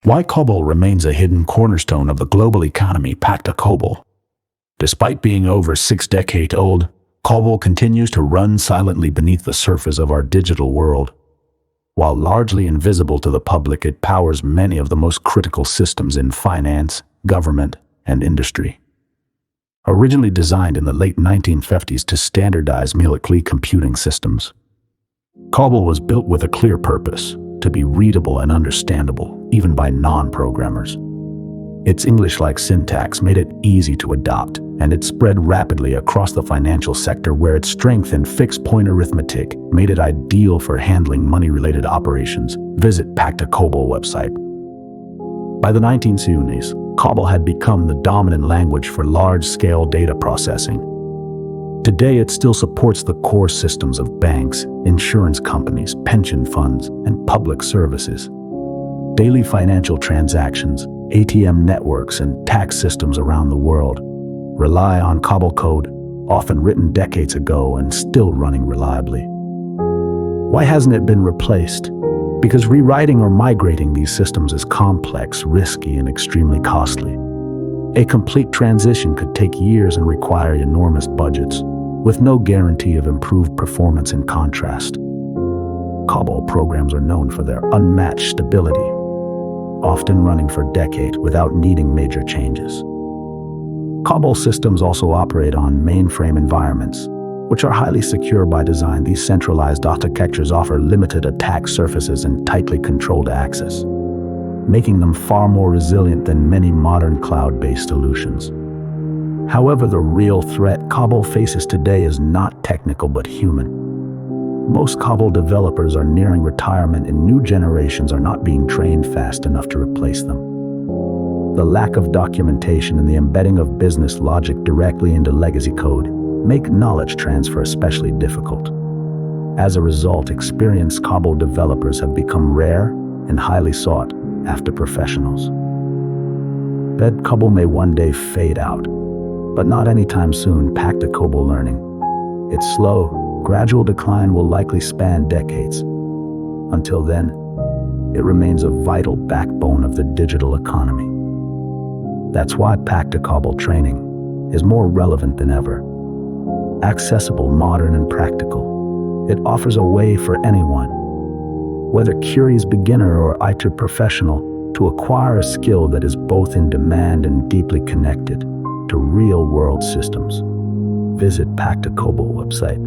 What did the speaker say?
Why COBOL remains a hidden cornerstone of the global economy. Pacta COBOL. Despite being over 6 decades old, COBOL continues to run silently beneath the surface of our digital world. While largely invisible to the public, it powers many of the most critical systems in finance, government, and industry. Originally designed in the late 1950s to standardize military computing systems, COBOL was built with a clear purpose: to be readable and understandable, even by non-programmers. Its English-like syntax made it easy to adopt, and it spread rapidly across the financial sector, where its strength in fixed-point arithmetic made it ideal for handling money-related operations. Visit Pacta COBOL website. By the 1970s, COBOL had become the dominant language for large-scale data processing. Today, it still supports the core systems of banks, insurance companies, pension funds, and public services. Daily financial transactions, ATM networks, and tax systems around the world rely on COBOL code, often written decades ago and still running reliably. Why hasn't it been replaced? Because rewriting or migrating these systems is complex, risky, and extremely costly. A complete transition could take years and require enormous budgets, with no guarantee of improved performance. In contrast, COBOL programs are known for their unmatched stability, often running for decades without needing major changes. COBOL systems also operate on mainframe environments, which are highly secure by design. These centralized architectures offer limited attack surfaces and tightly controlled access, making them far more resilient than many modern cloud-based solutions. However, the real threat COBOL faces today is not technical but human. Most COBOL developers are nearing retirement, and new generations are not being trained fast enough to replace them. The lack of documentation and the embedding of business logic directly into legacy code make knowledge transfer especially difficult. As a result, experienced COBOL developers have become rare and highly sought after professionals. COBOL may one day fade out, but not anytime soon. Pacta COBOL learning. Its slow, gradual decline will likely span decades. Until then, it remains a vital backbone of the digital economy. That's why Pacta COBOL training is more relevant than ever. Accessible, modern, and practical, it offers a way for anyone, whether curious beginner or IT professional, to acquire a skill that is both in demand and deeply connected to real-world systems. Visit Pacta COBOL website